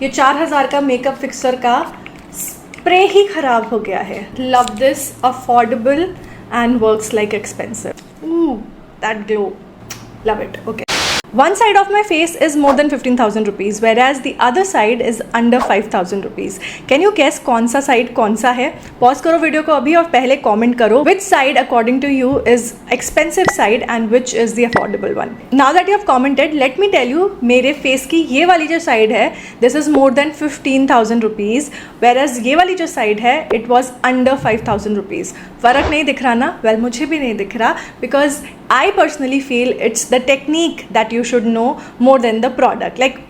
ये 4000 का makeup fixer का स्प्रे ही खराब हो गया है. Love this, affordable and works like expensive. Ooh, that glow. Love it. Okay. One side of my face is more than 15,000 rupees, whereas the other side is under 5,000 rupees. Can you guess कौन सा side कौन सा है? Pause करो video को अभी और पहले comment करो which side according to you is expensive side and which is the affordable one. Now that you have commented, let me tell you मेरे face की ये वाली जो side है, this is more than 15,000 rupees, whereas ये वाली जो side है, it was under 5,000 rupees. फ़र्क नहीं दिख रहा ना? Well, मुझे भी नहीं दिख रहा because I personally feel it's the technique that you should know more than the product. Like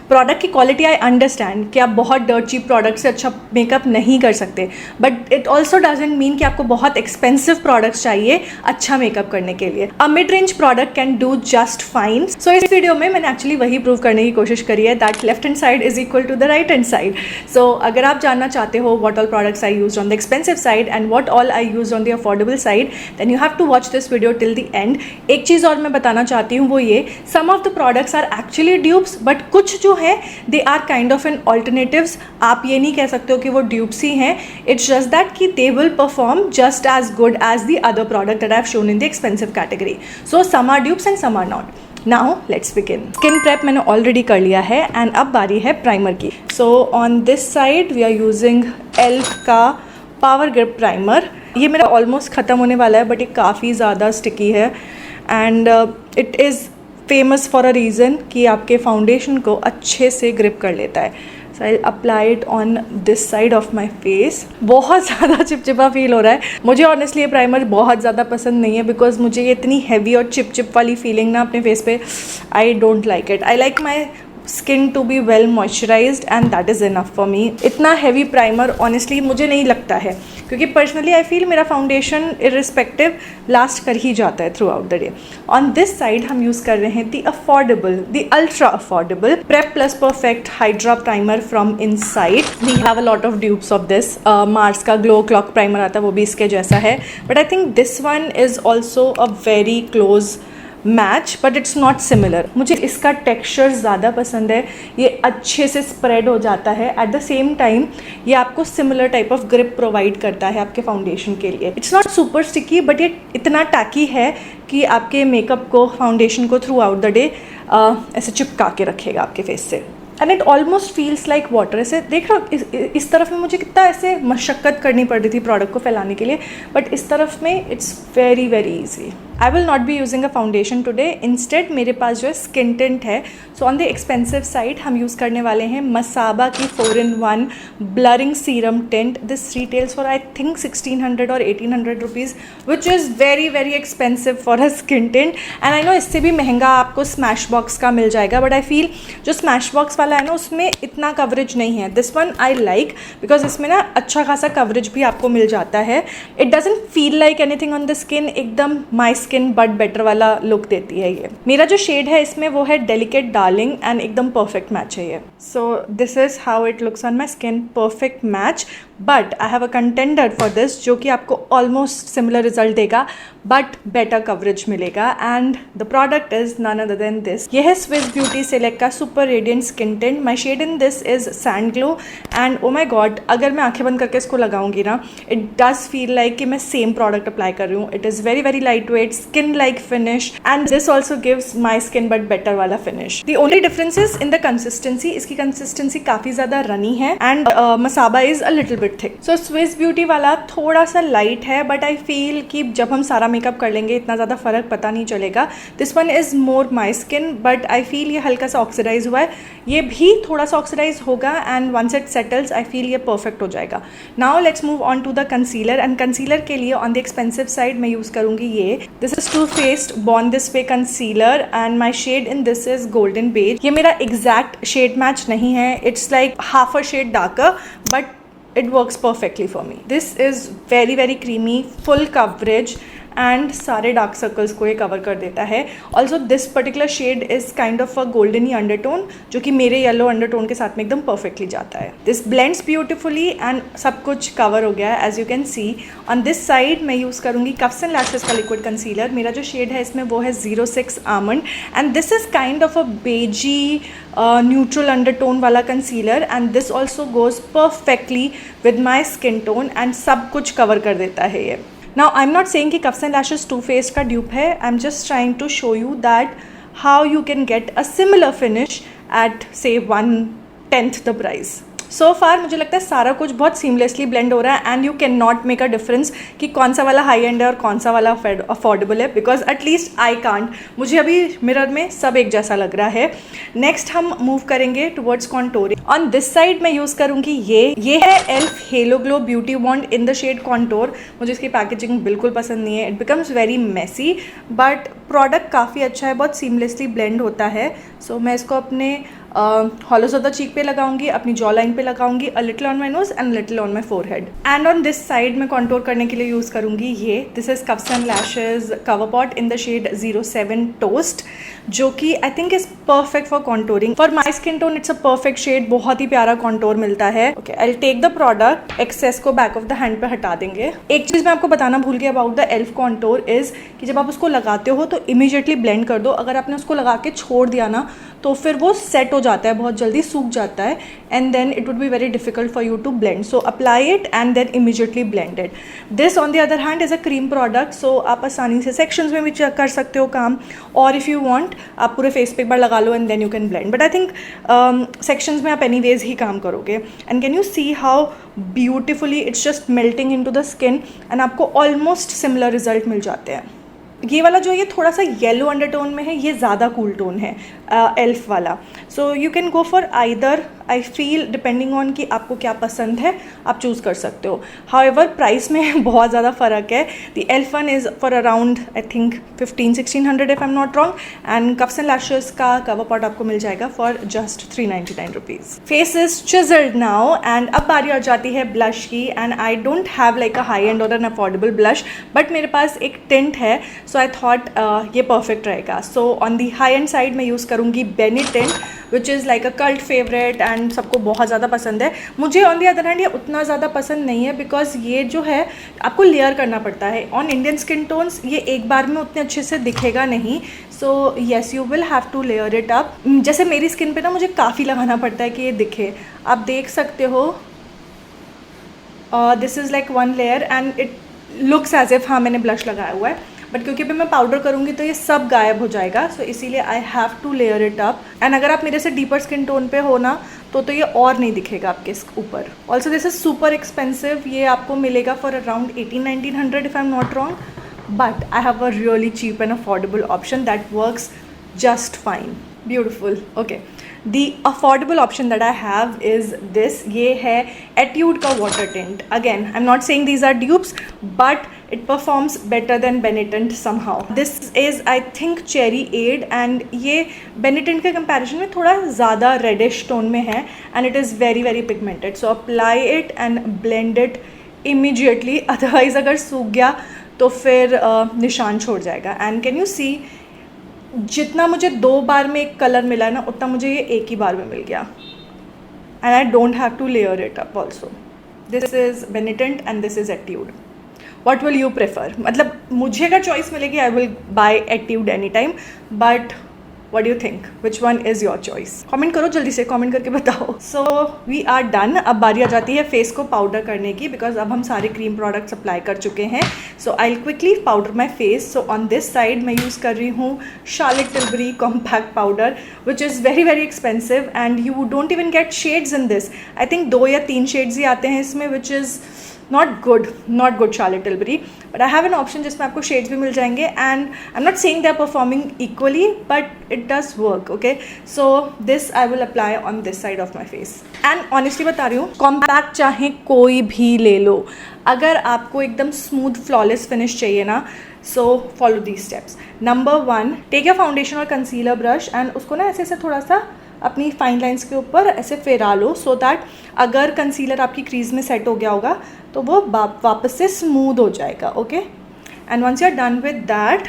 product की क्वालिटी आई अंडरस्टैंड कि आप बहुत डर्ट चीप प्रोडक्ट से अच्छा मेकअप नहीं कर सकते, but it also doesn't mean कि आपको बहुत एक्सपेंसिव प्रोडक्ट्स चाहिए अच्छा मेकअप करने के लिए. A mid range product can do just fine. So इस वीडियो में मैंने एक्चुअली वही प्रूव करने की कोशिश करी है that left hand side is equal to the right hand side. So अगर आप जानना चाहते हो what all products I use on the expensive side and what all I use on the affordable side, then you have to watch this video till the end. एक चीज़ और मैं बताना चाहती हूँ वो ये, some of the products are actually dupes, but कुछ जो है they are kind of an alternatives. आप ये नहीं कह सकते हो कि वो ड्यूप्स ही हैं. इट्स जस्ट दैट कि they will perform just as good as the other product that I have shown in the expensive category. So some are dupes and some are not. Now let's begin. Skin prep मैंने already कर लिया है and अब बारी है primer की. So on this side we are using elf का power grip primer. ये मेरा ऑलमोस्ट ख़त्म होने वाला है बट ये काफ़ी ज़्यादा स्टिकी है and it is famous for a reason कि आपके फाउंडेशन को अच्छे से ग्रिप कर लेता है. So I apply it on this side of my face. बहुत ज़्यादा चिपचिपा फील हो रहा है. मुझे ऑनेस्टली ये प्राइमर बहुत ज़्यादा पसंद नहीं है बिकॉज मुझे ये इतनी हैवी और चिप वाली फीलिंग ना अपने फेस पे I don't like it. I like my skin to be well moisturised and that is enough for me. इतना हैवी प्राइमर ऑनेस्टली मुझे नहीं लगता है क्योंकि पर्सनली आई फील मेरा फाउंडेशन इरिस्पेक्टिव लास्ट कर ही जाता है throughout the day. On this side हम यूज़ कर रहे हैं the affordable, the ultra affordable prep plus perfect hydra primer from inside. We have a lot of dupes of this. Mars का glow clock primer आता है वो भी इसके जैसा है, but I think this one is also a very close match but it's not similar. मुझे इसका टेक्सचर ज़्यादा पसंद है. ये अच्छे से स्प्रेड हो जाता है. एट द सेम टाइम ये आपको similar type of grip provide करता है आपके फाउंडेशन के लिए. It's not super sticky but ये इतना टैकी है कि आपके मेकअप को, फाउंडेशन को थ्रू आउट द डे ऐसे चिपका के रखेगा आपके फेस से. And it almost feels like water. ऐसे देख रहा हो इस तरफ में मुझे कितना ऐसे मशक्क़त करनी पड़ रही थी प्रोडक्ट को फैलाने के लिए, बट इस तरफ में it's very very easy. I will not be using a foundation today. Instead मेरे पास जो है स्किन टिंट है. सो ऑन द एक्सपेंसिव साइड हम यूज़ करने वाले हैं मसाबा की 4-in-1 blurring serum tint. This retails for I think 1600 और 1800 rupees which is very very expensive for a skin tint. And I know इससे भी महंगा आपको स्मैश बॉक्स का मिल जाएगा, बट आई फील जो स्मैश बॉक्स वाला है ना उसमें इतना कवरेज नहीं है. This one I like because इसमें ना अच्छा खासा कवरेज भी आपको मिल जाता है. It doesn't feel like anything on the skin. एकदम माई स्किन बट बेटर वाला लुक देती है ये. मेरा जो शेड है इसमें वो है डेलिकेट डार्लिंग एंड एकदम परफेक्ट मैच है ये. So this is how it looks on my skin. Perfect match. But I have a contender for this जो कि आपको ऑलमोस्ट सिमिलर रिजल्ट देगा बट बेटर कवरेज मिलेगा and the product is none other than this. ये है Swiss Beauty select का super radiant skin tint. My shade in this is sand glow and oh my God अगर मैं आंखें बंद करके इसको लगाऊंगी ना इट डज फील लाइक कि मैं सेम प्रोडक्ट अप्लाई कर रही हूँ. It is very very lightweight, skin like finish and this also gives my skin but better वाला finish. The only difference is in the consistency. इसकी consistency काफ़ी ज़्यादा runny है and Masaba is a little bit thick. So Swiss beauty वाला थोड़ा सा light है but I feel कि जब हम सारा मेकअप कर लेंगे इतना ज़्यादा फ़र्क पता नहीं चलेगा. This one is more my skin but I feel ये हल्का सा ऑक्सीडाइज हुआ है. ये भी थोड़ा सा ऑक्सीडाइज होगा and once it settles I feel ये परफेक्ट हो जाएगा. Now let's move on to the concealer. And concealer के लिए ऑन द एक्सपेंसिव साइड मैं यूज़ करूँगी ये. This is Too Faced born this way concealer and my shade in this is golden beige. ये मेरा exact shade match नहीं है. It's like half a shade darker but it works perfectly for me. This is very very creamy, full coverage and सारे dark circles को ये cover कर देता है. Also this particular shade is kind of a goldeny undertone जो कि मेरे yellow undertone के साथ में एकदम परफेक्टली जाता है. दिस ब्लेंड्स ब्यूटिफुली एंड सब कुछ कवर हो गया है. As you can see on this side मैं यूज़ करूँगी कफ्स एंड लैशेस का लिक्विड कंसीलर. मेरा जो शेड है इसमें वो है 06 almond and this is kind of a beigey neutral undertone वाला concealer and this also goes perfectly with my skin tone and सब कुछ कवर कर देता है ये. Now I am not saying कि cuffs and lashes too faced का dupe है. I am just trying to show you that how you can get a similar finish at say 1/10 the price. सो फार मुझे लगता है सारा कुछ बहुत सीमलेसली ब्लेंड हो रहा है and you can not make a difference कि कौन सा वाला हाई एंड है और कौन सा वाला अफोर्डेबल है, बिकॉज एटलीस्ट आई कांट. मुझे अभी मिरर में सब एक जैसा लग रहा है. नेक्स्ट हम मूव करेंगे towards contouring. On this side मैं यूज़ करूँगी ये है elf halo glow beauty wand in the shade contour. मुझे इसकी पैकेजिंग बिल्कुल पसंद नहीं है. It becomes very messy but product काफ़ी अच्छा है, बहुत सीमलेसली ब्लेंड होता है. सो मैं इसको अपने हॉलोज ऑफ द चीक पे लगाऊंगी, अपनी जॉ लाइन पे लगाऊंगी, a little on my nose and little on my forehead. And on this side मैं कॉन्टोर करने के लिए यूज़ करूंगी ये. This is Cuffs and Lashes cover pot in the shade 07 toast जो कि I think is perfect for contouring. For my skin tone it's a perfect shade. बहुत ही प्यारा कॉन्टोर मिलता है. Okay, I will take the product. Excess को back of the hand पे हटा देंगे. एक चीज़ मैं आपको बताना भूल गई about the elf contour is कि जब आप उसको लगाते हो तो इमीजिएटली ब्लेंड कर दो. अगर आपने उसको लगा के छोड़ दिया ना तो फिर वो सेट हो जाता है, बहुत जल्दी सूख जाता है and then it would be very difficult for you to blend. So apply it and then immediately blend it. This on the other hand is a cream product. So आप आसानी से सेक्शंस में भी चेक कर सकते हो काम, और इफ़ यू वांट आप पूरे फेस पे एक बार लगा लो and then you can blend. But I think sections में आप एनीवेज ही काम करोगे. And can you see how beautifully it's just melting in to the skin and आपको ऑलमोस्ट सिमिलर रिजल्ट मिल जाते हैं. ये वाला जो ये थोड़ा सा येलो अंडरटोन में है ये ज़्यादा कूल टोन है एल्फ वाला. So you can go for either. I feel depending on कि आपको क्या पसंद है आप चूज़ कर सकते हो. हाउएवर प्राइस में बहुत ज़्यादा फ़र्क है. The elf one is for around I think 1500-1600 if I am not wrong and coughs and lashes का कवर पॉट आपको मिल जाएगा for just 399 rupees. Face is chiselled now and अब बारी आ जाती है ब्लश की. And I don't have like a high and और एन अफोर्डेबल ब्लश बट मेरे पास एक टिंट है. सो आई थॉट ये परफेक्ट रहेगा. So on the high end side मैं यूज़ करूँगी Benetint which is like a cult favourite and सबको बहुत ज़्यादा पसंद है. मुझे ऑन दी अदर हैंड ये उतना ज़्यादा पसंद नहीं है बिकॉज ये जो है आपको लेयर करना पड़ता है. ऑन इंडियन स्किन टोन्स ये एक बार में उतने अच्छे से दिखेगा नहीं. So yes you will have to layer it up. जैसे मेरी स्किन पे ना मुझे काफ़ी लगाना पड़ता है कि ये दिखे. आप देख सकते हो this is like one layer and it looks as if हाँ मैंने ब्लश लगाया हुआ है. बट क्योंकि अभी मैं पाउडर करूँगी तो ये सब गायब हो जाएगा. सो इसीलिए I have to layer it up. And अगर आप मेरे से डीपर स्किन टोन पे हो ना तो ये और नहीं दिखेगा आपके ऊपर. Also this is super expensive. ये आपको मिलेगा for around 1800-1900 if I am not wrong. But I have a really cheap and affordable option that works just fine. Beautiful. Okay, The affordable option that I have is this. ये है Etude का water tint. Again, I'm not saying these are dupes, but it performs better than Benetint somehow. This is I think Cherry Aid and ये Benetint के comparison में थोड़ा ज़्यादा reddish tone में है and it is very very pigmented. So apply it and blend it immediately. Otherwise अगर सूख गया तो फिर निशान छोड़ जाएगा. And can you see जितना मुझे 2 बार में एक कलर मिला है ना उतना मुझे ये एक ही बार में मिल गया. And I don't have to layer it up also. This is Benetint and this is Etude. What will you prefer? मतलब मुझे अगर चॉइस मिलेगी I will buy Etude any time. But what do you think? Which one is your choice? Comment करो जल्दी से, comment करके बताओ. So we are done. अब बारी आ जाती है फेस को पाउडर करने की बिकॉज अब हम सारे क्रीम प्रोडक्ट्स अप्लाई कर चुके हैं. So I will quickly powder my face. So on this side मैं यूज़ कर रही हूँ Charlotte Tilbury compact powder which is very very expensive and you don't even get shades in this. I think 2 या 3 shades ही आते हैं इसमें which is not good Charlotte Tilbury, but I have an option जिसमें आपको shades भी मिल जाएंगे and I'm not saying they're performing equally but it does work. Okay, so this I will apply on this side of my face and honestly बता रही हूँ compact चाहे कोई भी ले लो, अगर आपको एकदम smooth flawless finish चाहिए ना so follow these steps. Number 1, take your foundation और concealer brush and उसको ना ऐसे थोड़ा सा अपनी फाइन लाइंस के ऊपर ऐसे फेरा लो सो दैट अगर कंसीलर आपकी क्रीज में सेट हो गया होगा तो वो वापस से स्मूथ हो जाएगा. Okay, and once you are done with that,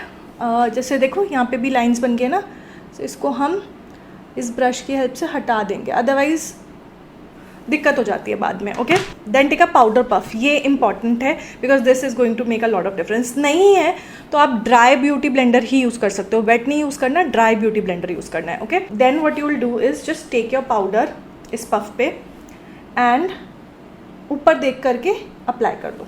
जैसे देखो यहाँ पे भी लाइंस बन गए ना, तो इसको हम इस ब्रश की हेल्प से हटा देंगे, अदरवाइज दिक्कत हो जाती है बाद में. Okay, then take a powder puff. ये इंपॉर्टेंट है because this is going to make a lot of difference. नहीं है तो आप ड्राई ब्यूटी ब्लेंडर ही यूज़ कर सकते हो, वेट नहीं यूज़ करना, ड्राई ब्यूटी ब्लेंडर यूज़ करना है. Okay, then what you will do is just take your powder इस पफ पे एंड ऊपर देख करके अप्लाई कर दो.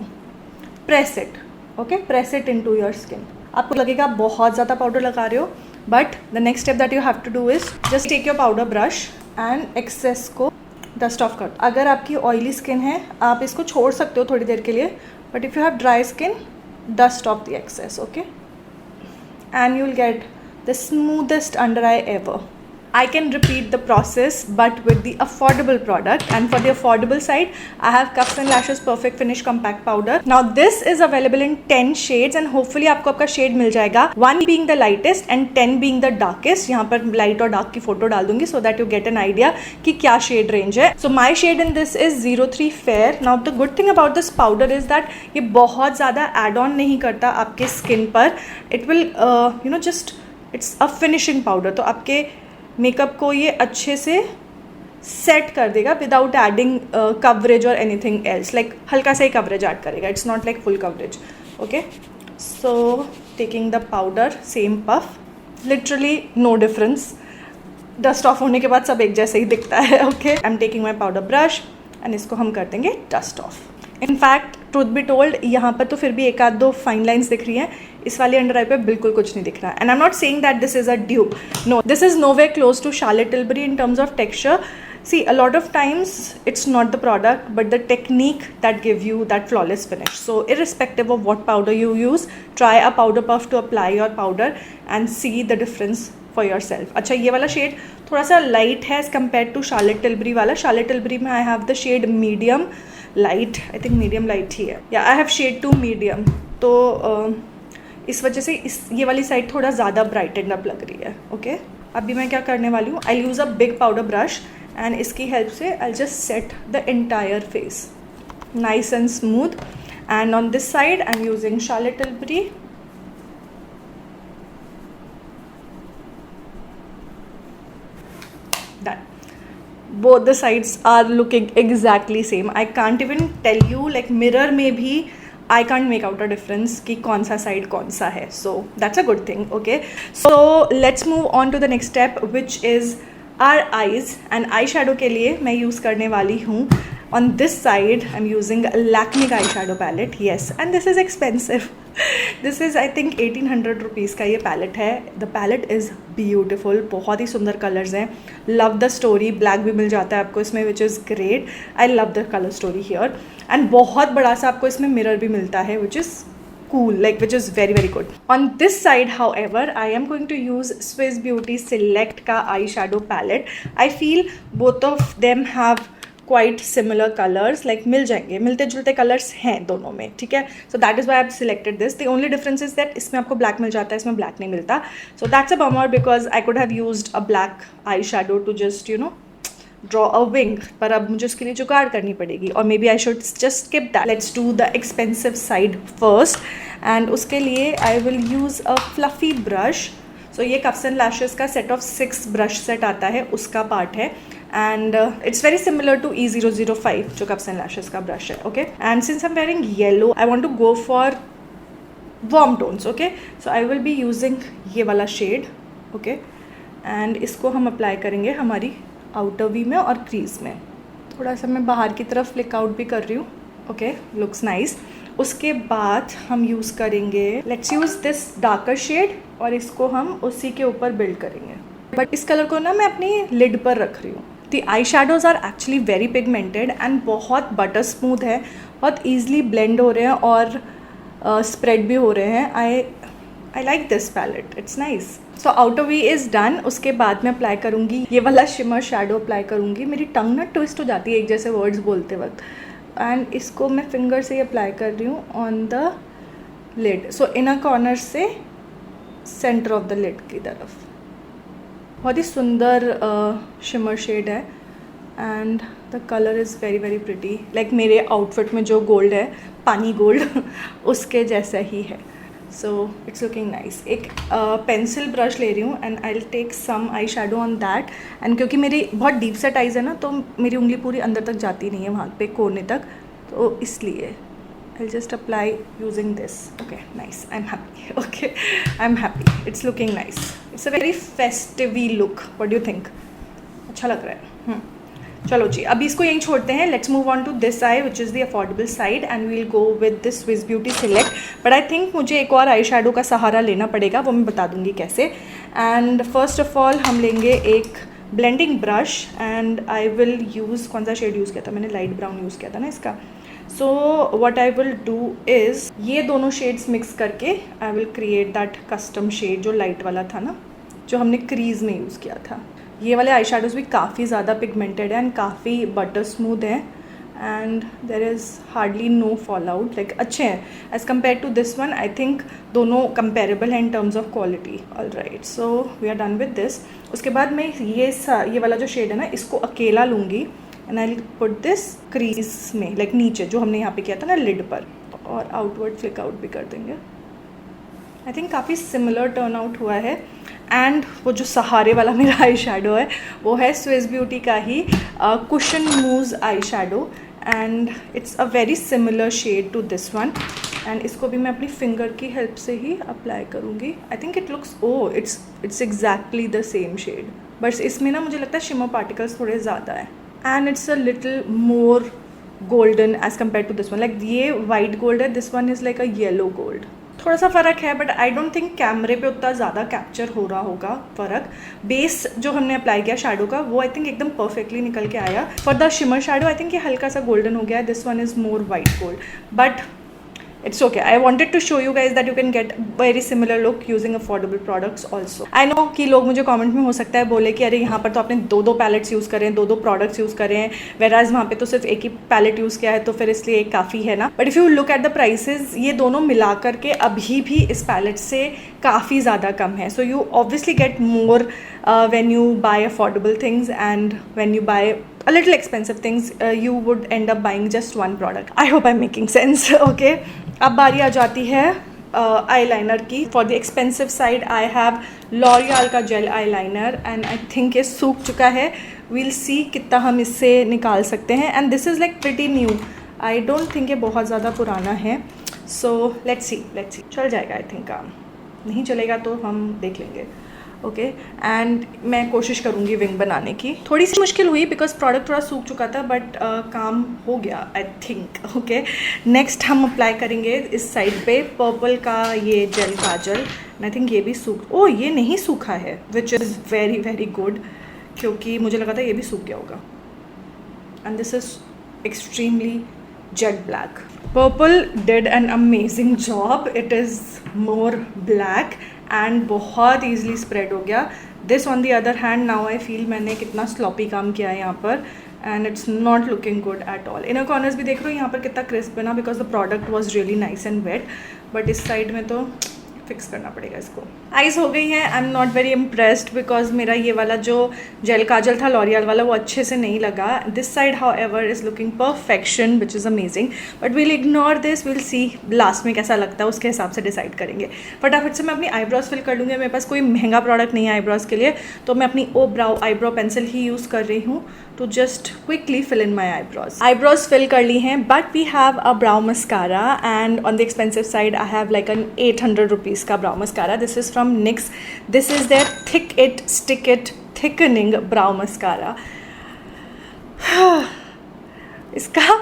Press it. Okay, press it into your skin. आपको लगेगा आप बहुत ज़्यादा पाउडर लगा रहे हो, but the next step that you have to do is just take your powder brush and excess को डस्ट ऑफ कर दो. अगर आपकी ऑयली स्किन है आप इसको छोड़ सकते हो थोड़ी देर के लिए, but if you have dry skin, dust off the excess. Okay, and you will get the smoothest under eye ever. I can repeat the process but with the affordable product, and for the affordable side I have Cups and Lashes Perfect Finish Compact Powder. Now this is available in 10 shades and hopefully आपको आपका shade मिल जाएगा, 1 being the lightest and 10 being the darkest. यहाँ पर light और dark की photo डाल दूंगी so that you get an idea कि क्या shade range है. So my shade in this is 03 Fair. Now the good thing about this powder is that ये बहुत ज़्यादा add on नहीं करता आपके skin पर. It will just it's a finishing powder, तो आपके मेकअप को ये अच्छे से सेट कर देगा विदाउट एडिंग कवरेज और एनीथिंग एल्स. लाइक हल्का सा ही कवरेज ऐड करेगा, it's not like full coverage. Okay, so taking the powder, same puff, literally no difference. Dust off होने के बाद सब एक जैसे ही दिखता है. Okay, I am taking my powder brush and इसको हम कर देंगे dust off. In fact truth be told यहाँ पर तो फिर भी एक आध दो फाइन लाइन्स दिख रही हैं, इस वाली अंडर आई पे बिल्कुल कुछ नहीं दिख रहा है. And I am not saying that this is a dupe, no, this is no way close to Charlotte Tilbury in terms of texture. See, a lot of times it's not the product but the technique that give you that flawless finish. So irrespective of what powder you use, try a powder puff to apply your powder and see the difference for yourself. अच्छा, ये वाला shade थोड़ा सा light है as compare to Charlotte Tilbury वाला. Charlotte Tilbury में I have the shade medium light, I think medium light ही है, या I have shade two medium. तो इस वजह से ये वाली साइड थोड़ा ज़्यादा ब्राइटेंड अप लग रही है. ओके, अभी मैं क्या करने वाली हूँ, I use a big powder brush and इसकी हेल्प से I just set the entire face nice and smooth. And on this side I am using Charlotte Tilbury. Done. Both the sides are looking exactly same. I can't even tell you, like mirror में भी I can't make out a difference कि कौन सा side कौन सा है. So that's a good thing. Okay, so let's move on to the next step which is our eyes. and eyeshadow के लिए मैं यूज़ करने वाली हूँ, on this side I'm using Lakme का eyeshadow palette. Yes, and this is expensive. This is I think 1800 rupees का ये palette है. The palette is beautiful, बहुत ही सुंदर कलर्स हैं. Love the story, ब्लैक भी मिल जाता है आपको इसमें which is great. I love the color story here. And बहुत बड़ा सा आपको इसमें मिरर भी मिलता है which is cool, like which is very very good. On this side however I am going to use Swiss Beauty Select का eyeshadow palette. I feel both of them have quite similar colors, like मिल जाएंगे, मिलते जुलते colours हैं दोनों में. ठीक है, so that is why I have selected this. The only difference is that इसमें आपको black मिल जाता है, इसमें black नहीं मिलता. So that's a bummer because I could have used a black eyeshadow to just draw a wing, पर अब मुझे उसके लिए जुगाड़ करनी पड़ेगी, और maybe I should just skip that. Let's do the expensive side first, and उसके लिए I will use a fluffy brush. So ये Cups and Lashes का set of 6 brush set आता है, उसका part है, and it's very similar to E005 जो Cups and Lashes का brush है. Okay, and since I'm wearing yellow I want to go for warm tones. Okay, so I will be using ये वाला shade. Okay, and इसको हम apply करेंगे हमारी outer we में और क्रीज में. थोड़ा सा मैं बाहर की तरफ फ्लिक आउट भी कर रही हूँ. Okay, looks nice. उसके बाद हम यूज़ करेंगे, let's use this darker shade, और इसको हम उसी के ऊपर बिल्ड करेंगे. बट इस कलर को ना मैं अपनी लिड पर रख रही हूँ. The eye shadows are actually very pigmented and बहुत बटर स्मूथ है, बहुत ईजिली ब्लेंड हो रहे हैं और स्प्रेड भी हो रहे हैं. I like this palette, it's nice. So outer V is done. उसके बाद मैं अप्लाई करूँगी ये वाला शिमर शेडो अप्लाई करूँगी. मेरी टंग ना ट्विस्ट हो जाती है एक जैसे वर्ड्स बोलते वक्त, एंड इसको मैं फिंगर से ही अप्लाई कर रही हूँ on the lid. So inner corner से सेंटर ऑफ द लिड की तरफ. बहुत ही सुंदर शिमर शेड है and the colour is very very pretty. Like मेरे आउटफिट में जो गोल्ड है, पानी गोल्ड उसके जैसा ही है. So it's looking nice. एक पेंसिल ब्रश ले रही हूँ and I will take some eye shadow on that. And क्योंकि मेरी बहुत डीप सेट आइज़ है ना, तो मेरी उंगली पूरी अंदर तक जाती नहीं है वहाँ पे कोने तक, तो इसलिए I'll just apply using this. Okay, nice. I'm happy. Okay, I'm happy. It's looking nice. It's a very festive-y look. What do you think? अच्छा लग रहा है. चलो जी, अभी इसको यहीं छोड़ते हैं. Let's move on to this eye, which is the affordable side, and we'll go with this Swiss Beauty Select. But I think मुझे एक और आई शेडो का सहारा लेना पड़ेगा, वो मैं बता दूंगी कैसे. And first of all हम लेंगे एक blending brush and I will use, कौन सा शेड यूज़ किया था मैंने, लाइट ब्राउन यूज़ किया था ना इसका. So what I will do is ये दोनों शेड्स मिक्स करके I will create that custom shade जो लाइट वाला था ना, जो हमने क्रीज में यूज़ किया था. ये वाले आई शेडोज़ भी काफ़ी ज़्यादा पिगमेंटेड हैं एंड काफ़ी बटर स्मूथ हैं and there is hardly no fall out. Like अच्छे हैं as compare to this one. I think दोनों कंपेरेबल हैं in terms of quality. Alright, so we are done with this. उसके बाद मैं ये वाला जो शेड है ना, इसको अकेला लूँगी and I will put this crease में, लाइक नीचे जो हमने यहाँ पे किया था ना लिड पर, और आउटवर्ड फ्लिक आउट भी कर देंगे. आई थिंक काफ़ी सिमिलर टर्न आउट हुआ है. एंड वो जो सहारे वाला मेरा आई शेडो है वो है स्विस ब्यूटी का ही cushion mousse eye shadow and it's a very similar shade to this one. And इसको भी मैं अपनी फिंगर की हेल्प से ही अप्लाई करूँगी. I think it looks it's exactly the same shade, but इसमें ना मुझे लगता है शिमर पार्टिकल्स थोड़े ज़्यादा हैं and it's a little more golden as compare to this one. Like ये वाइट गोल्ड है, this one is like a yellow gold. थोड़ा सा फ़र्क है बट आई डोंट थिंक कैमरे पे उतना ज़्यादा कैप्चर हो रहा होगा फ़र्क. बेस जो हमने अप्लाई किया शेडो का वो आई थिंक एकदम परफेक्टली निकल के आया. For the shimmer shadow I think ये हल्का सा गोल्डन हो गया है. This one is more white gold, but it's okay. I wanted to show you guys that you can get very similar look using affordable products also. I know कि लोग मुझे comment में हो सकता है बोले कि अरे यहाँ पर तो आपने दो पैलेट्स यूज़ करें, दो प्रोडक्ट्स यूज़ करें, whereas वहाँ पे तो सिर्फ एक ही पैलेट यूज़ किया है, तो फिर इसलिए एक काफ़ी है ना. But if you look at the prices, ये दोनों मिला करके अभी भी इस पैलेट से काफ़ी ज़्यादा कम है. So you obviously get more when you buy affordable things, and when you buy a little expensive things, you would end up buying just one product. I hope I'm making sense. Okay, अब बारी आ जाती है eyeliner की. For the expensive side I have L'Oreal का gel eyeliner and I think ये सूख चुका है. We'll see कितना हम इससे निकाल सकते हैं. And this is like pretty new. I don't think ये बहुत ज़्यादा पुराना है. So let's see. चल जाएगा I think काम. नहीं चलेगा तो हम देख लेंगे. ओके एंड मैं कोशिश करूँगी विंग बनाने की. थोड़ी सी मुश्किल हुई बिकॉज प्रोडक्ट थोड़ा सूख चुका था, बट काम हो गया आई थिंक. ओके, नेक्स्ट हम अप्लाई करेंगे इस साइड पे पर्पल का ये जेल काजल. आई थिंक ये भी ये नहीं सूखा है, विच इज़ वेरी वेरी गुड, क्योंकि मुझे लगा था ये भी सूख गया होगा. And this is extremely jet black. Purple did an amazing job. It is more black and बहुत ईजिली स्प्रेड हो गया. This on the other hand now I feel मैंने कितना स्लॉपी काम किया है यहाँ पर and it's not looking good at all. Inner corners भी देख रहे हो यहाँ पर कितना क्रिस्प बना because the product was really nice and wet, but इस साइड में तो फिक्स करना पड़ेगा इसको. आइज़ हो गई हैं. आई am not very impressed because मेरा ये वाला जो जेल काजल था लॉरियल वाला वो अच्छे से नहीं लगा. This side however is looking perfection which is amazing, but we'll ignore this. We'll see last में कैसा लगता है, उसके हिसाब से डिसाइड करेंगे. फटाफट से मैं अपनी आईब्रोज फिल कर लूँगी. मेरे पास कोई महंगा प्रोडक्ट नहीं है आईब्रोज के लिए, तो मैं अपनी आईब्रो पेंसिल ही यूज़ कर रही हूँ to just quickly fill in my eyebrows. Eyebrows fill कर ली हैं, but we have a brow mascara and on the expensive side I have like an 800 rupees का brow mascara. This is from NYX. This is their Thick It Stick It Thickening Brow Mascara. इसका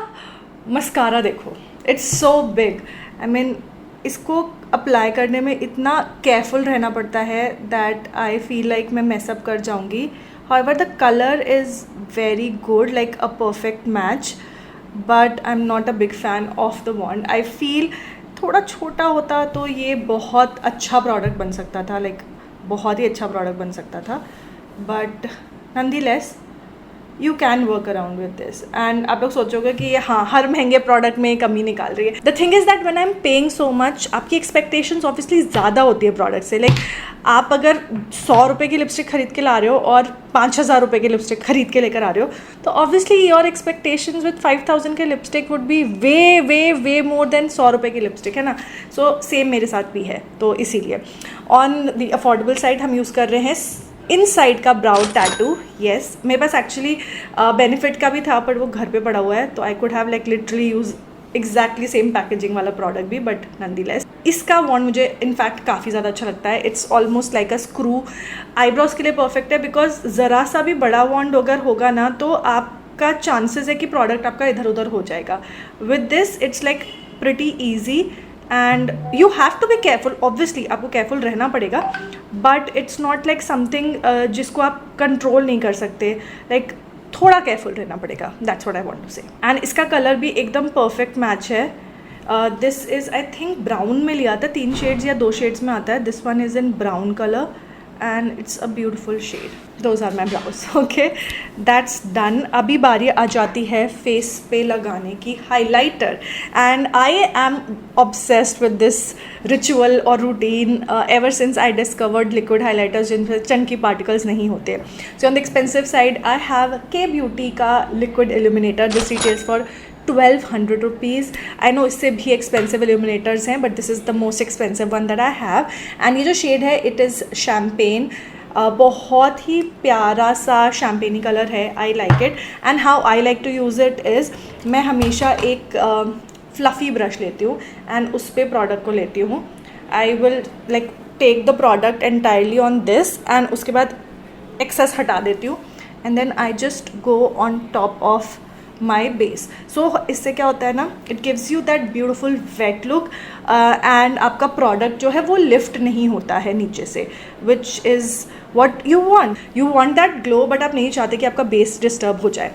mascara देखो, it's so big. I mean इसको apply करने में इतना careful रहना पड़ता है that I feel like मैं मैसअप कर जाऊँगी. However, the color is very good, like a perfect match, but I'm not a big fan of the wand. I feel थोड़ा छोटा होता तो ये बहुत अच्छा प्रोडक्ट बन सकता था, like बहुत ही अच्छा प्रोडक्ट बन सकता था, but nonetheless you can work around with this. And आप लोग सोचोगे कि हाँ, हर महंगे प्रोडक्ट में कमी निकाल रही है. The thing is that when I am paying so much, आपकी एक्सपेक्टेशंस ऑब्वियसली ज़्यादा होती है प्रोडक्ट से. लाइक आप अगर 100 रुपये की लिपस्टिक खरीद के ला रहे हो और 5,000 रुपये की लिपस्टिक खरीद के लेकर आ रहे हो, तो ऑब्वियसली योर एक्सपेक्टेशंस विद 5,000 के lipstick would be way way way more than 100 रुपये की लिपस्टिक, है ना. सो सेम मेरे साथ भी है. तो इसीलिए ऑन द अफोर्डेबल साइड हम यूज़ कर रहे हैं इन साइड का ब्राउ टैटू. येस, मेरे पास एक्चुअली बेनिफिट का भी था, बट वो घर पे पड़ा हुआ है, तो I could have like literally use exactly same packaging वाला प्रोडक्ट भी, बट नॉनदीलेस इसका वॉन्ड मुझे इनफैक्ट काफ़ी ज़्यादा अच्छा लगता है. It's almost like a screw. Eyebrows के लिए परफेक्ट है, बिकॉज ज़रा सा भी बड़ा वॉन्ड अगर होगा ना, तो आपका चांसेस है कि प्रोडक्ट आपका इधर उधर हो जाएगा. With this it's like pretty easy and you have to be careful. Obviously आपको केयरफुल रहना पड़ेगा, but it's not like something जिसको आप कंट्रोल नहीं कर सकते. लाइक थोड़ा केयरफुल रहना पड़ेगा. That's what I want to say. And इसका कलर भी एकदम परफेक्ट मैच है. This is I think brown में लिया था, 3 शेड्स या 2 शेड्स में आता है. This one is in brown colour and it's a beautiful shade. Those are my brows. Okay, that's done. अभी बारी आ जाती है फेस पे लगाने की highlighter. And I am obsessed with this ritual और routine ever since I discovered liquid highlighters जिनमें चंकी पार्टिकल्स नहीं होते. So on the expensive side I have K beauty का liquid illuminator. This retails for 1200 rupees. I know इससे भी expensive इल्यूमिनेटर्स हैं, but this is the most expensive one that I have. And ये जो shade है it is champagne. बहुत ही प्यारा सा शैम्पेनी कलर है. I like it. And how I like to use it is, मैं हमेशा एक फ्लफ़ी ब्रश लेती हूँ एंड उस पर प्रोडक्ट को लेती हूँ. I will like take the product entirely on this and उसके बाद एक्सेस हटा देती हूँ and then I just go on top of my base. So इससे क्या होता है ना, it gives you that beautiful wet look and आपका प्रोडक्ट जो है वो लिफ्ट नहीं होता है नीचे से, which is what you want. You want that glow, but आप नहीं चाहते कि आपका बेस डिस्टर्ब हो जाए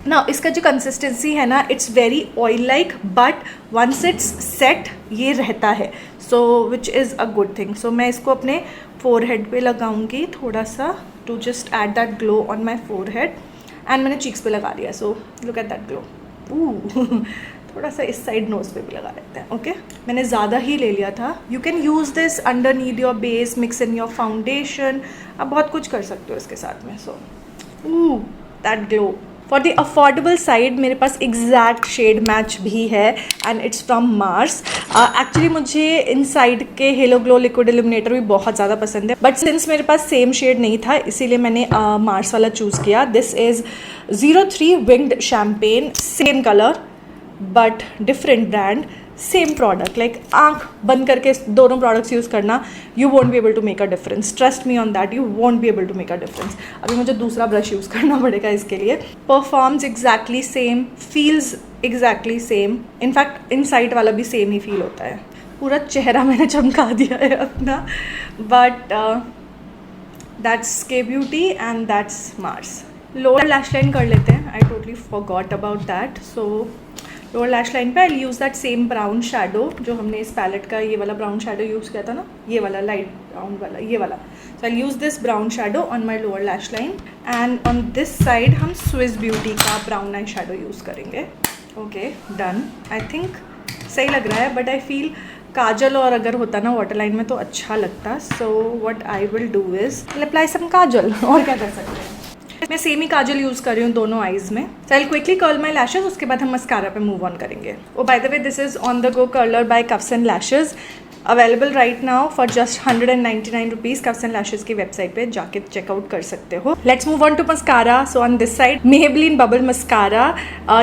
ना. इसका जो कंसिस्टेंसी है ना, it's very oil like, but once it's set ये रहता है. So which is a good thing. So मैं इसको अपने फोरहेड पे लगाऊंगी थोड़ा सा, to just add that glow on my forehead. And मैंने चीक्स पे लगा लिया. So look at that glow. थोड़ा सा इस साइड नोज पे भी लगा लेते हैं. ओके, मैंने ज़्यादा ही ले लिया था. You can use this underneath your base, mix in your foundation. आप बहुत कुछ कर सकते हो इसके साथ में. So that glow. For the affordable side मेरे पास एग्जैक्ट शेड मैच भी है and it's from Mars. Actually मुझे इन साइड के हेलो ग्लो लिक्विड इल्यूमिनेटर भी बहुत ज़्यादा पसंद है, बट सिंस मेरे पास सेम शेड नहीं था इसीलिए मैंने मार्स वाला चूज़ किया. This is 03 winged champagne. Same colour but different brand, same product. Like आँख बंद करके दोनों प्रोडक्ट्स यूज़ करना, you won't be able to make a difference. Trust me on that, you won't be able to make a difference. अभी मुझे दूसरा brush use करना पड़ेगा इसके लिए. Performs exactly same, feels exactly same. In fact Insight वाला भी same ही feel होता है. पूरा चेहरा मैंने चमका दिया है अपना, but that's K beauty and that's Mars. Lower lash line कर लेते हैं. I totally forgot about that. So lower lash line पे I use that same brown shadow जो हमने इस पैलेट का ये वाला ब्राउन शेडो यूज़ किया था ना, ये वाला लाइट ब्राउन वाला, ये वाला. So I use this brown shadow on my lower lash line and on this side हम स्विस ब्यूटी का ब्राउन आई शेडो यूज़ करेंगे. Okay, done. आई थिंक सही लग रहा है, बट आई फील काजल और अगर होता ना वाटर लाइन में तो अच्छा लगता. So what I will do is apply some kajal. और क्या कर सकते हैं, मैं सेम ही काजल यूज़ कर रही हूँ दोनों आईज में. So I will quickly curl my lashes, उसके बाद हम मस्कारा पे मूव ऑन करेंगे. Oh by the way, this is on the go curler by Cuffs and lashes, available right now for just 199 rupees. Cuffs and lashes की website पे जाके check out कर सकते हो. Let's move on to mascara. So on this side Maybelline bubble mascara.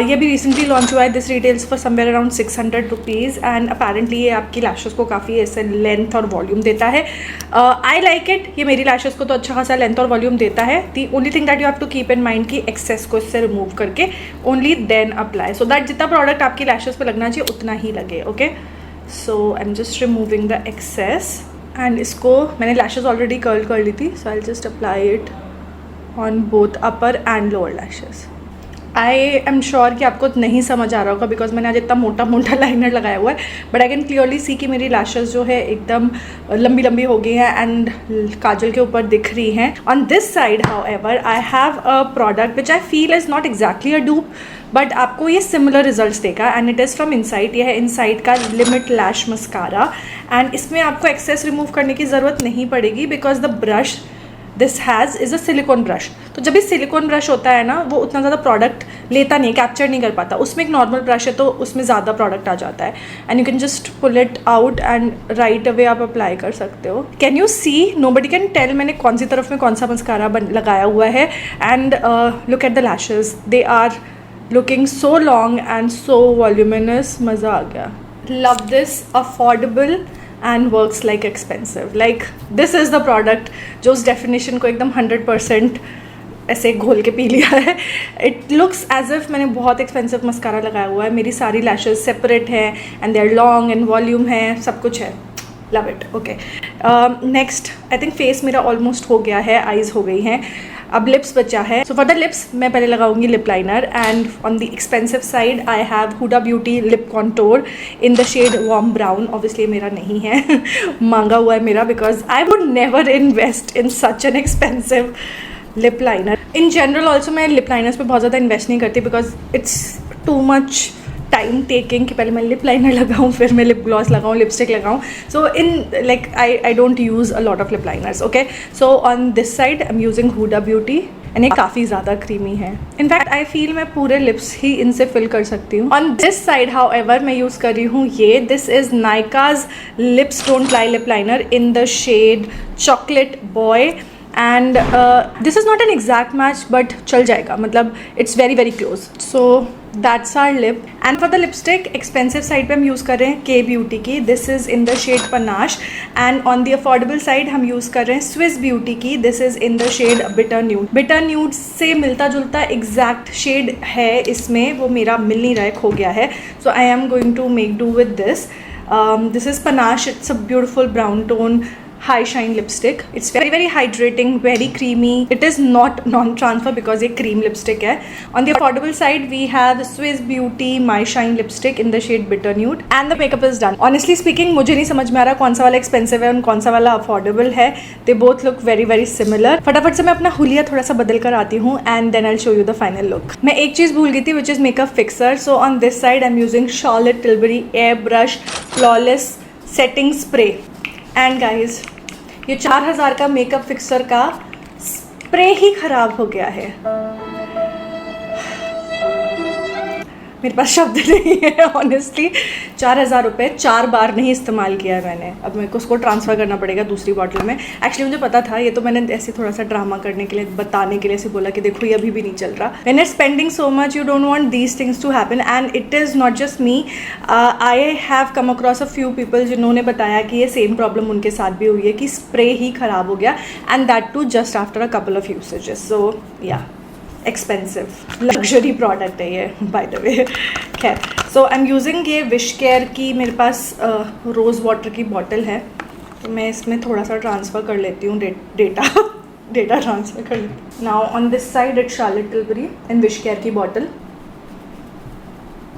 ये भी recently launch हुआ है. This retails for somewhere around 600 rupees and apparently ये आपकी लैशेज को काफ़ी ऐसे लेंथ और वॉल्यूम देता है. I like it. ये मेरी लैशेज को तो अच्छा खासा लेंथ और वॉल्यूम देता है. The only thing that you have to keep in mind कि एक्सेस को इससे रिमूव करके only then apply, so that जितना प्रोडक्ट आपकी लैशेज पे लगना चाहिए उतना ही लगे. Okay, so I am just removing the excess and इसको मैंने लैशेज ऑलरेडी कर्ल कर ली थी. So I just apply it on both upper and lower lashes. I am sure कि आपको नहीं समझ आ रहा होगा बिकॉज मैंने आज इतना मोटा मोटा लाइनर लगाया हुआ है, but I can clearly see कि मेरी लैशेस जो है एकदम लंबी लंबी हो गई हैं एंड काजल के ऊपर दिख रही हैं. On this side however I have a product which I feel is not exactly a dupe, but आपको ये सिमिलर रिजल्ट्स देगा and it is from Insight. ये है इनसाइट का लिमिट लैश मस्कारा एंड इसमें आपको एक्सेस रिमूव करने की ज़रूरत नहीं पड़ेगी because the brush this has is a silicon brush. तो जब भी सिलिकॉन ब्रश होता है ना, वो उतना ज़्यादा प्रोडक्ट लेता नहीं, कैप्चर नहीं कर पाता. उसमें एक नॉर्मल ब्रश है तो उसमें ज़्यादा प्रोडक्ट आ जाता है and you can just pull it out and right away आप अप्लाई कर सकते हो. Can you see, nobody can tell मैंने कौन सी तरफ में कौन सा मस्कारा लगाया हुआ है. And look at the lashes, they are looking so long and so voluminous. मज़ा आ गया. Love this, affordable and works like expensive. Like this is the product जो उस डेफिनेशन को एकदम 100% ऐसे घोल के पी लिया है. इट लुक्स एज इफ मैंने बहुत एक्सपेंसिव मस्कारा लगाया हुआ है. मेरी सारी लैशेस सेपरेट हैं and they are long and volume है, सब कुछ है. Love it. Okay, next I think face मेरा ऑलमोस्ट हो गया है, आईज हो गई हैं, अब लिप्स बचा है. सो फॉर द लिप्स मैं पहले लगाऊंगी lip liner and on the expensive side I have Huda beauty lip contour in the shade warm brown. Obviously मेरा नहीं है मांगा हुआ है मेरा because I would never invest in such an expensive lip liner. In general also मैं lip liners पे बहुत ज़्यादा इन्वेस्ट नहीं करती because it's too much time taking कि पहले मैं लिप लाइनर लगाऊँ, फिर मैं लिप ग्लॉस लगाऊँ, लिपस्टिक लगाऊँ. So in like I don't use a lot of lip liners. Okay, so on this side I am using Huda beauty and ये काफ़ी ज़्यादा क्रीमी है. इनफैक्ट आई फील मैं पूरे लिप्स ही इनसे फिल कर सकती हूँ. On this side however मैं यूज़ कर रही हूँ ये, this is Nykaa's lips don't lie lip liner in the shade chocolate boy and this is not an exact match but चल जाएगा, मतलब it's very very close. So that's our lip. And for the lipstick expensive side पे हम use कर रहे हैं K beauty की. This is in the shade panache and on the affordable side हम यूज़ कर रहे हैं स्विस ब्यूटी की. This is in the shade bitter nude. Bitter nude से मिलता जुलता एग्जैक्ट शेड है इसमें, वो मेरा मिल नहीं रहा है, खो गया है. So I am going to make do with this. This is panache. It's a beautiful brown tone high shine lipstick. It's very very hydrating, very creamy. It is not non-transfer because ये cream lipstick है. On the affordable side we have Swiss Beauty My Shine lipstick in the shade bitter nude and the makeup is done. Honestly speaking मुझे नहीं समझ में आ रहा कौन सा वाला expensive है और कौन सा वाला affordable है. They both look very very similar. फटाफट से मैं अपना हुलिया थोड़ा सा बदल कर आती हूँ and then I'll show you the final look. मैं एक चीज़ भूल गई थी which is makeup fixer. So on this side I'm using Charlotte Tilbury Airbrush Flawless Setting Spray. And guys ये 4000 का मेकअप फिक्सर का स्प्रे ही ख़राब हो गया है. मेरे पास शब्द नहीं है ऑनेस्टली. 4000 रुपये 4 बार नहीं इस्तेमाल किया है मैंने. अब मेरे को उसको ट्रांसफ़र करना पड़ेगा दूसरी बॉटल में. एक्चुअली मुझे पता था, ये तो मैंने ऐसे थोड़ा सा ड्रामा करने के लिए, बताने के लिए ऐसे बोला कि देखो ये अभी भी नहीं चल रहा. When it spending so much you don't want these things to happen and it is not just me. I have come across a few people जिन्होंने बताया कि ये सेम प्रॉब्लम उनके साथ भी हुई है कि स्प्रे ही ख़राब हो गया and that too just after a couple of usages. So yeah expensive luxury product है ये बाय द वे. खैर, सो आई एम यूजिंग ये विश केयर की, मेरे पास रोज़ वाटर की बॉटल है तो मैं इसमें थोड़ा सा ट्रांसफ़र कर लेती हूँ डेटा ट्रांसफ़र कर लेती हूँ. Now on this side it's Charlotte Tilbury in wish care की bottle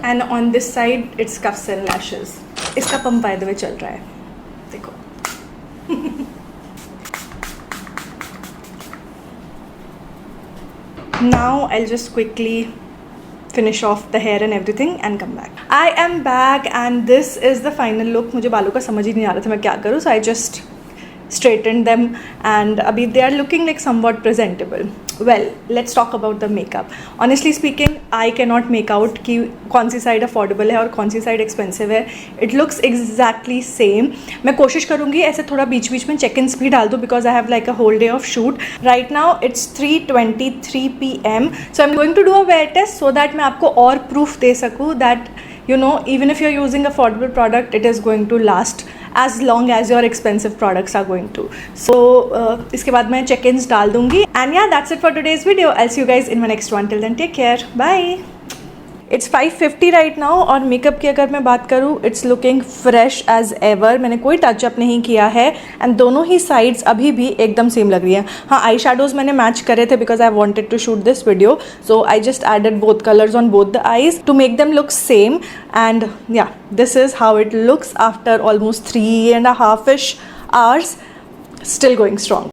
and on this side it's Cuffs and lashes. इसका पंप बाय द वे चल रहा है, देखो. Now I'll just quickly finish off the hair and everything and come back. I am back and this is the final look. मुझे बालों का समझ ही नहीं आ रहा था मैं क्या करूँ, so I just straightened them and अभी they are looking like somewhat presentable. Well, let's talk about the makeup. Honestly speaking, I cannot make out कि कौन सी साइड अफोर्डेबल है और कौन सी साइड एक्सपेंसिव है. It looks exactly same. मैं कोशिश करूँगी ऐसे थोड़ा बीच बीच में check ins भी डाल दूँ because I have like a whole day of shoot. Right now it's 3:23 PM. So I'm going to do a wear test so that मैं आपको और proof दे सकूँ that you know even if you're using affordable product it is going to last as long as your expensive products are going to. So इसके बाद मैं check-ins डाल दूँगी and yeah that's it for today's video. I'll see you guys in my next one. Till then take care. Bye. It's 5:50 right now और makeup की अगर मैं बात करूँ it's looking fresh as ever. मैंने कोई टचअप नहीं किया है एंड दोनों ही साइड्स अभी भी एकदम सेम लग रही हैं. हाँ, आई शेडोज़ मैंने मैच करे थे because I wanted to shoot this video, so I just added both colours on both the eyes to make them look same. And yeah, this is how it looks after almost 3.5-ish hours. Still going strong.